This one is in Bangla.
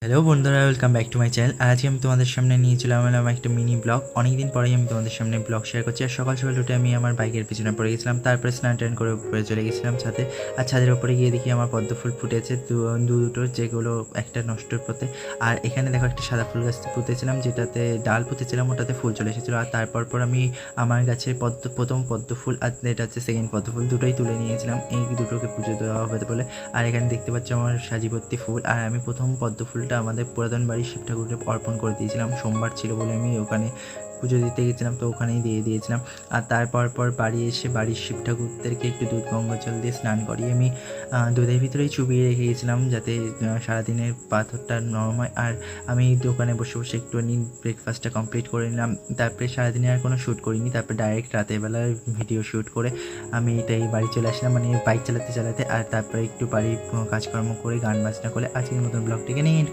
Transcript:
হ্যালো বন্ধুরা, welcome back to my channel. আজকে আমি তোমাদের সামনে নিয়ে চলে এলাম একটা মিনি ব্লগ। অনেকদিন পরেই আমি তোমাদের সামনে ব্লগ শেয়ার করছি। আর সকাল সকাল উঠে আমি আমার বাইকের পিছনে পড়ে গেছিলাম, তারপরে স্নান টান করে উপরে চলে গেছিলাম ছাদে। আর ছাদের উপরে গিয়ে দেখি আমার পদ্ম ফুল ফুটেছে দুটো, যেগুলো একটা নষ্টর পথে। আর এখানে দেখো একটা সাদা ফুল গাছ পুঁতেছিলাম, যেটাতে ডাল পুঁতেছিলাম, ওটাতে ফুল চলে এসেছিলো। আর তারপর আমি আমার গাছের প্রথম পদ্ম ফুল আর এটা হচ্ছে সেকেন্ড পদ্ম ফুল, দুটোই তুলে নিয়েছিলাম এই দুটোকে পুজো দেওয়া হবে বলে। আর এখানে দেখতে পাচ্ছ আমার সাজিভর্তি ফুল। আর আমি প্রথম পদ্ম ফুলটা আমাদের পুরাতন বাড়ির শিব ঠাকুরকে অর্পণ করে দিয়েছিলাম। সোমবার ছিল বলে আমি ওখানে পুজো দিতে গেছিলাম, তো ওখানেই দিয়ে দিয়েছিলাম। আর তারপর বাড়ি এসে বাড়ির শিব ঠাকুরদেরকে একটু দুধ গঙ্গা জল দিয়ে স্নান করিয়ে আমি দুধের ভিতরেই চুবিয়ে রেখে গেছিলাম, যাতে সারাদিনের পাথরটা নরম হয়। আর আমি দোকানে বসে বসে একটুখানি ব্রেকফাস্টটা কমপ্লিট করে নিলাম। তারপরে সারাদিনে আর কোনো শ্যুট করিনি, তারপরে ডাইরেক্ট রাতের বেলা ভিডিও শ্যুট করে আমি এটাই বাড়ি চলে আসলাম, মানে বাইক চালাতে চালাতে। আর তারপরে একটু বাড়ির কাজকর্ম করে গান বাজনা করে আজকের মতন ব্লগটিকে নিয়ে এন্ড